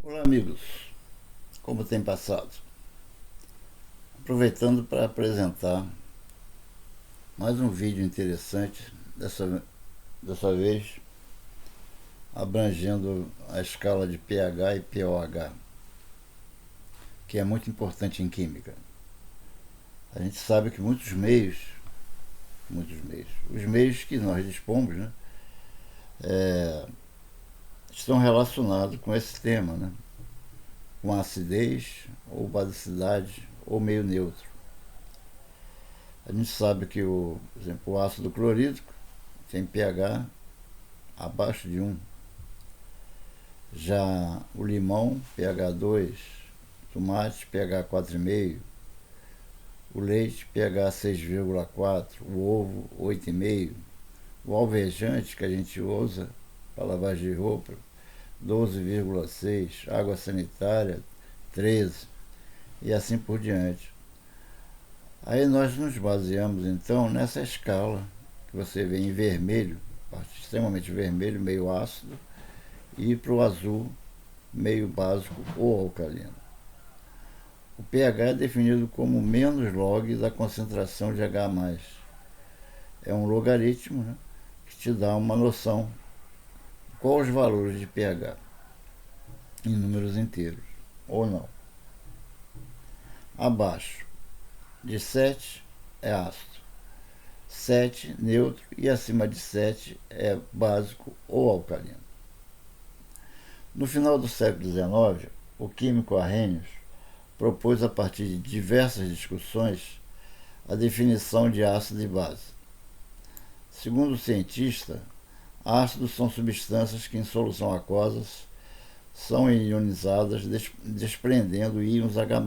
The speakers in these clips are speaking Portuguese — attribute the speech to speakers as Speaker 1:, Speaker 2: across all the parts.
Speaker 1: Olá, amigos, como tem passado? Aproveitando para apresentar mais um vídeo interessante, dessa vez abrangendo a escala de pH e pOH, que é muito importante em química. A gente sabe que os meios que nós dispomos, né, estão relacionados com esse tema, né, com acidez ou basicidade ou meio neutro. A gente sabe que, por exemplo, o ácido clorídrico tem pH abaixo de 1. Já o limão, pH 2, tomate, pH 4,5, o leite, pH 6,4, o ovo 8,5, o alvejante que a gente usa para lavagem de roupa 12,6, água sanitária 13 e assim por diante. Aí nós nos baseamos então nessa escala que você vê em vermelho, parte extremamente vermelho, meio ácido, e para o azul, meio básico ou alcalino. O pH é definido como menos log da concentração de H+. É um logaritmo, né, que te dá uma noção de quais os valores de pH em números inteiros ou não. Abaixo de 7 é ácido, 7 neutro e acima de 7 é básico ou alcalino. No final do século XIX, o químico Arrhenius propôs, a partir de diversas discussões, a definição de ácido e base. Segundo o cientista, ácidos são substâncias que, em solução aquosas, são ionizadas desprendendo íons H+,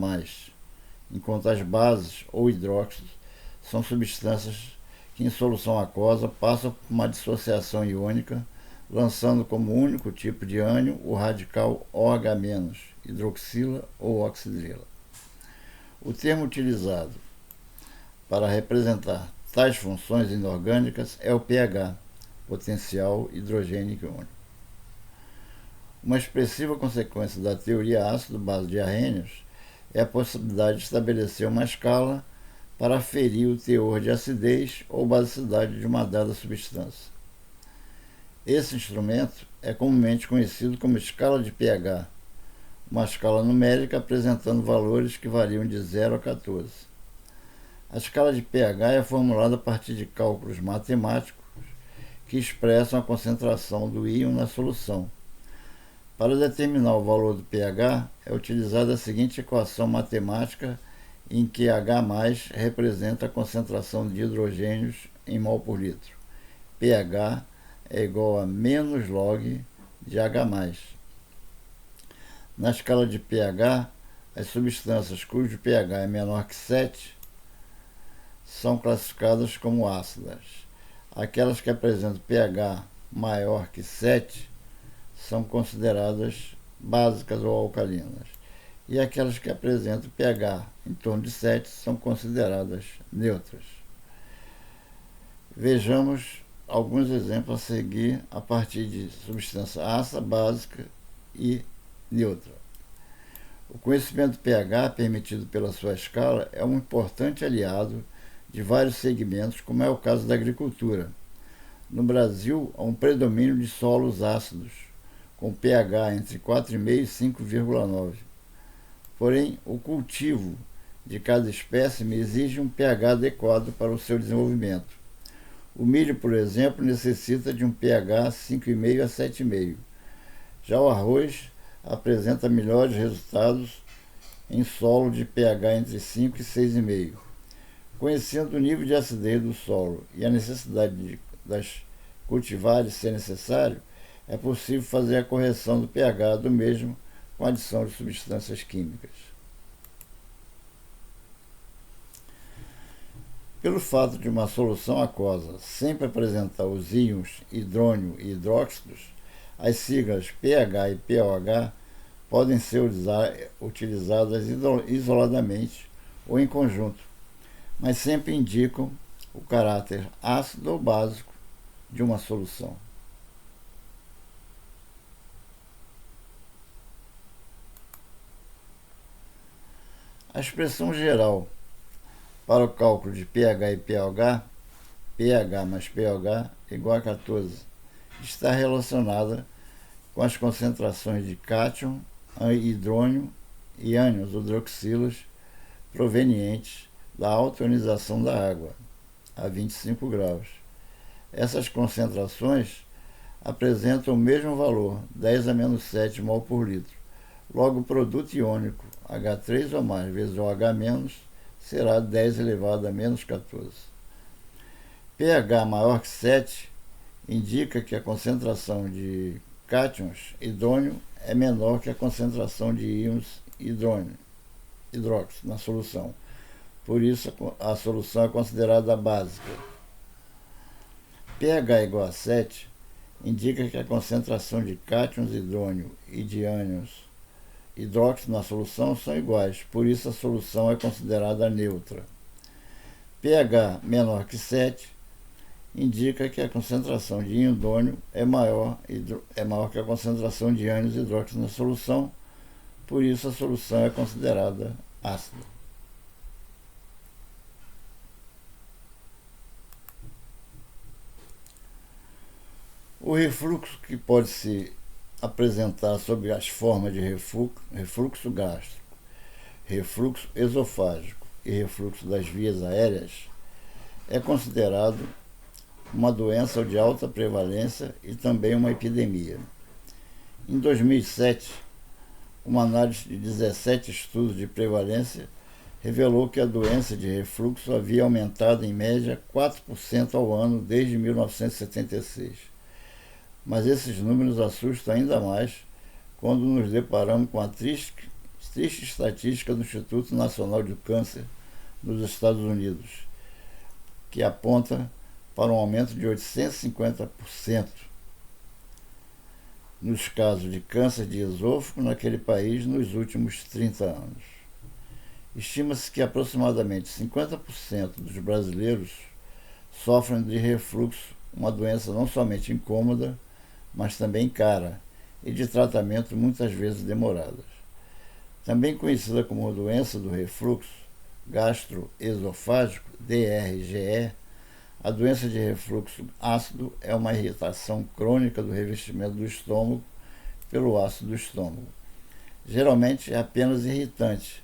Speaker 1: enquanto as bases ou hidróxidos são substâncias que, em solução aquosa, passam por uma dissociação iônica, lançando como único tipo de ânion o radical OH-, hidroxila ou oxidrila. O termo utilizado para representar tais funções inorgânicas é o pH, potencial hidrogênico iônico. Uma expressiva consequência da teoria ácido-base de Arrhenius é a possibilidade de estabelecer uma escala para aferir o teor de acidez ou basicidade de uma dada substância. Esse instrumento é comumente conhecido como escala de pH, uma escala numérica apresentando valores que variam de 0 a 14. A escala de pH é formulada a partir de cálculos matemáticos que expressam a concentração do íon na solução. Para determinar o valor do pH, é utilizada a seguinte equação matemática em que H+ representa a concentração de hidrogênios em mol por litro. pH é igual a menos log de H+. Na escala de pH, as substâncias cujo pH é menor que 7 são classificadas como ácidas. Aquelas que apresentam pH maior que 7 são consideradas básicas ou alcalinas. E aquelas que apresentam pH em torno de 7 são consideradas neutras. Vejamos alguns exemplos a seguir a partir de substância ácida, básica e neutra. O conhecimento do pH, permitido pela sua escala, é um importante aliado de vários segmentos, como é o caso da agricultura. No Brasil, há um predomínio de solos ácidos, com pH entre 4,5 e 5,9. Porém, o cultivo de cada espécime exige um pH adequado para o seu desenvolvimento. O milho, por exemplo, necessita de um pH 5,5 a 7,5. Já o arroz apresenta melhores resultados em solo de pH entre 5 e 6,5. Conhecendo o nível de acidez do solo e a necessidade de das cultivares ser necessário, é possível fazer a correção do pH do mesmo com a adição de substâncias químicas. Pelo fato de uma solução aquosa sempre apresentar os íons hidrônio e hidróxidos, as siglas pH e pOH podem ser utilizadas isoladamente ou em conjunto, mas sempre indicam o caráter ácido ou básico de uma solução. A expressão geral para o cálculo de pH e pOH, pH mais pOH igual a 14, está relacionada com as concentrações de cátion, hidrônio e ânions hidroxilas provenientes da alta ionização da água, a 25 graus. Essas concentrações apresentam o mesmo valor, 10 a menos 7 mol por litro. Logo, o produto iônico H3 ou mais vezes OH- será 10 elevado a menos 14. pH maior que 7 indica que a concentração de cátions hidrônio é menor que a concentração de íons hidróxido na solução. Por isso, a solução é considerada básica. pH igual a 7 indica que a concentração de cátions hidrônio e de ânions hidróxido na solução são iguais, por isso a solução é considerada neutra. pH menor que 7 indica que a concentração de iodônio é maior que a concentração de ânions hidróxido na solução, por isso a solução é considerada ácida. O refluxo, que pode se apresentar sob as formas de refluxo gástrico, refluxo esofágico e refluxo das vias aéreas, é considerado uma doença de alta prevalência e também uma epidemia. Em 2007, uma análise de 17 estudos de prevalência revelou que a doença de refluxo havia aumentado em média 4% ao ano desde 1976. Mas esses números assustam ainda mais quando nos deparamos com a triste estatística do Instituto Nacional do Câncer nos Estados Unidos, que aponta para um aumento de 850% nos casos de câncer de esôfago naquele país nos últimos 30 anos. Estima-se que aproximadamente 50% dos brasileiros sofrem de refluxo, uma doença não somente incômoda, mas também cara e de tratamento muitas vezes demoradas. Também conhecida como doença do refluxo gastroesofágico, DRGE, a doença de refluxo ácido é uma irritação crônica do revestimento do estômago pelo ácido do estômago. Geralmente é apenas irritante,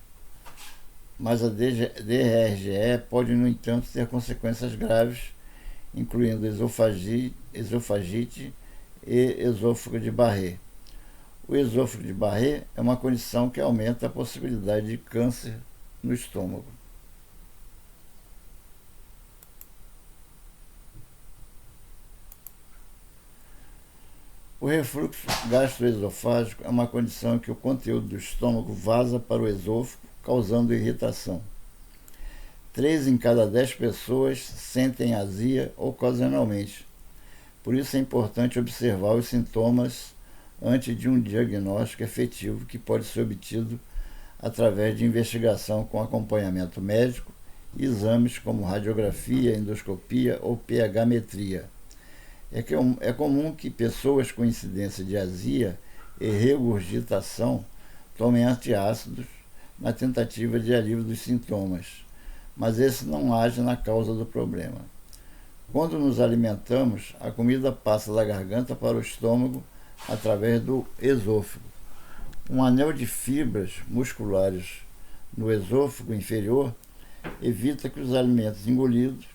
Speaker 1: mas a DRGE pode, no entanto, ter consequências graves, incluindo esofagite e esôfago de Barré. O esôfago de Barré é uma condição que aumenta a possibilidade de câncer no estômago. O refluxo gastroesofágico é uma condição em que o conteúdo do estômago vaza para o esôfago, causando irritação. 3 em cada 10 pessoas sentem azia ocasionalmente. Por isso é importante observar os sintomas antes de um diagnóstico efetivo que pode ser obtido através de investigação com acompanhamento médico e exames como radiografia, endoscopia ou pH-metria. É comum que pessoas com incidência de azia e regurgitação tomem antiácidos na tentativa de alívio dos sintomas, mas esse não age na causa do problema. Quando nos alimentamos, a comida passa da garganta para o estômago através do esôfago. Um anel de fibras musculares no esôfago inferior evita que os alimentos engolidos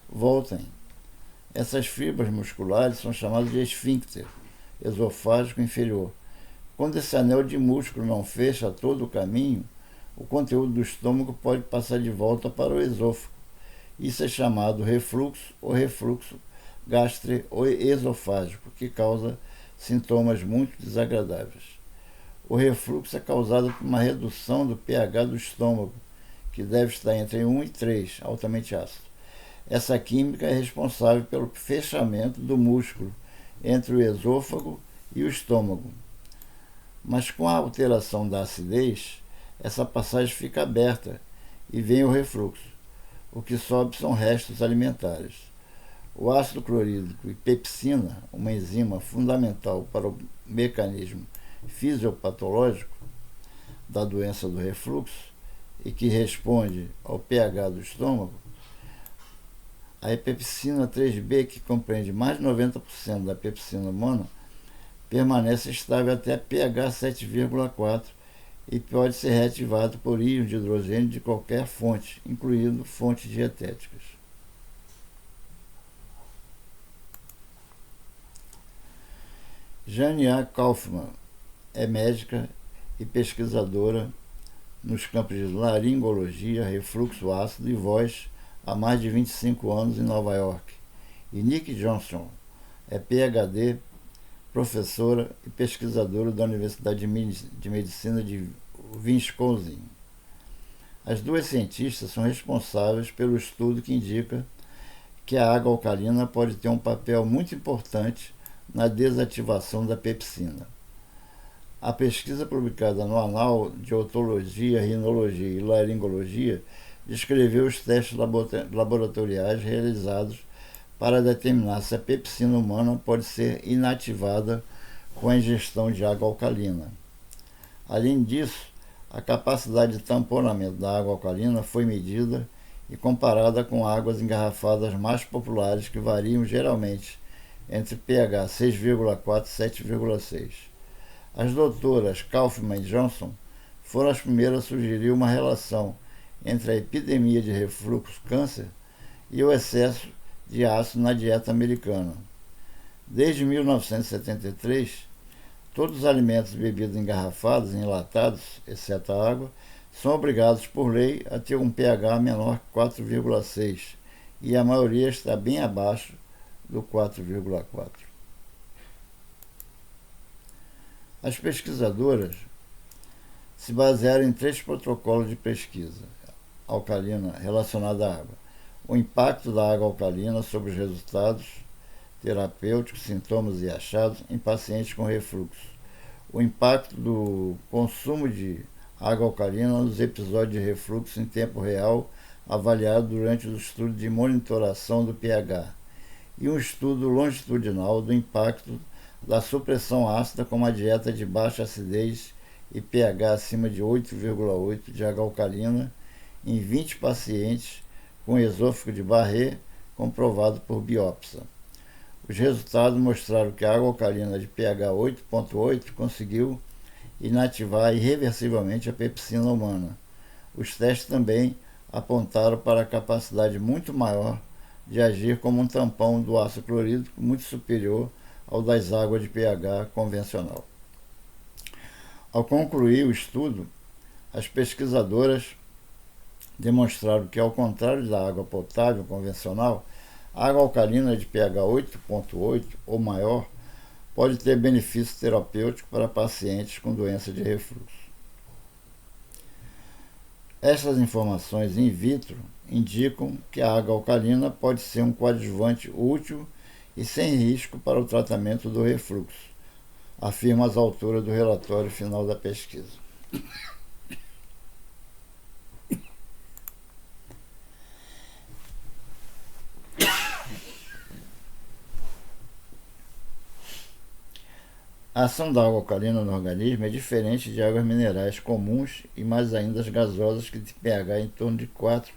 Speaker 1: voltem. Essas fibras musculares são chamadas de esfíncter esofágico inferior. Quando esse anel de músculo não fecha todo o caminho, o conteúdo do estômago pode passar de volta para o esôfago. Isso é chamado refluxo ou refluxo gastroesofágico, que causa sintomas muito desagradáveis. O refluxo é causado por uma redução do pH do estômago, que deve estar entre 1 e 3, altamente ácido. Essa química é responsável pelo fechamento do músculo entre o esôfago e o estômago. Mas com a alteração da acidez, essa passagem fica aberta e vem o refluxo. O que sobe são restos alimentares. O ácido clorídrico e pepsina, uma enzima fundamental para o mecanismo fisiopatológico da doença do refluxo, e que responde ao pH do estômago, a pepsina 3B, que compreende mais de 90% da pepsina humana, permanece estável até pH 7,4 e pode ser reativado por íons de hidrogênio de qualquer fonte, incluindo fontes dietéticas. Jane A. Kaufman é médica e pesquisadora nos campos de laringologia, refluxo ácido e voz há mais de 25 anos em Nova York. E Nick Johnson é PhD, professora e pesquisadora da Universidade de Medicina de Wisconsin. As duas cientistas são responsáveis pelo estudo que indica que a água alcalina pode ter um papel muito importante na desativação da pepsina. A pesquisa publicada no Anal de Otologia, Rinologia e Laringologia descreveu os testes laboratoriais realizados para determinar se a pepsina humana pode ser inativada com a ingestão de água alcalina. Além disso, a capacidade de tamponamento da água alcalina foi medida e comparada com águas engarrafadas mais populares que variam geralmente entre pH 6,4 e 7,6. As doutoras Kaufman e Johnson foram as primeiras a sugerir uma relação entre a epidemia de refluxo câncer e o excesso de ácido na dieta americana. Desde 1973, todos os alimentos e bebidas engarrafados e enlatados, exceto a água, são obrigados por lei a ter um pH menor que 4,6 e a maioria está bem abaixo do 4,4. As pesquisadoras se basearam em 3 protocolos de pesquisa alcalina relacionada à água: o impacto da água alcalina sobre os resultados terapêuticos, sintomas e achados em pacientes com refluxo, o impacto do consumo de água alcalina nos episódios de refluxo em tempo real avaliado durante o estudo de monitoração do pH, e um estudo longitudinal do impacto da supressão ácida com uma dieta de baixa acidez e pH acima de 8,8 de água alcalina em 20 pacientes com esôfago de Barré comprovado por biópsia. Os resultados mostraram que a água alcalina de pH 8,8 conseguiu inativar irreversivelmente a pepsina humana. Os testes também apontaram para a capacidade muito maior de agir como um tampão do ácido clorídrico, muito superior ao das águas de pH convencional. Ao concluir o estudo, as pesquisadoras demonstraram que, ao contrário da água potável convencional, a água alcalina de pH 8,8 ou maior pode ter benefício terapêutico para pacientes com doença de refluxo. Essas informações in vitro indicam que a água alcalina pode ser um coadjuvante útil e sem risco para o tratamento do refluxo, afirma as autoras do relatório final da pesquisa. A ação da água alcalina no organismo é diferente de águas minerais comuns e mais ainda as gasosas, que têm pH em torno de 4,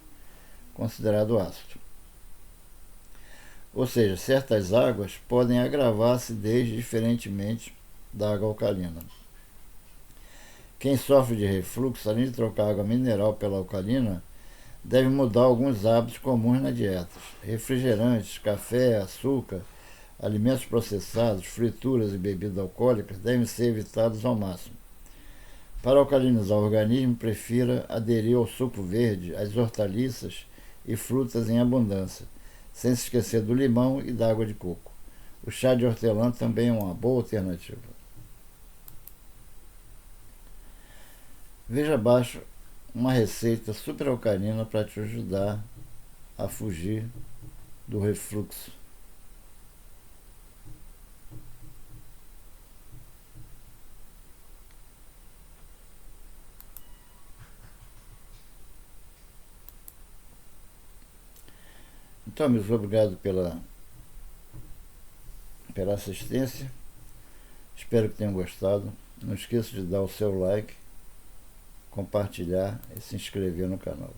Speaker 1: considerado ácido. Ou seja, certas águas podem agravar a acidez diferentemente da água alcalina. Quem sofre de refluxo, além de trocar água mineral pela alcalina, deve mudar alguns hábitos comuns na dieta. Refrigerantes, café, açúcar, alimentos processados, frituras e bebidas alcoólicas devem ser evitados ao máximo. Para alcalinizar o organismo, prefira aderir ao suco verde, às hortaliças e frutas em abundância, sem se esquecer do limão e da água de coco. O chá de hortelã também é uma boa alternativa. Veja abaixo uma receita super alcalina para te ajudar a fugir do refluxo. Então, meus obrigado pela assistência. Espero que tenham gostado. Não esqueça de dar o seu like, compartilhar e se inscrever no canal.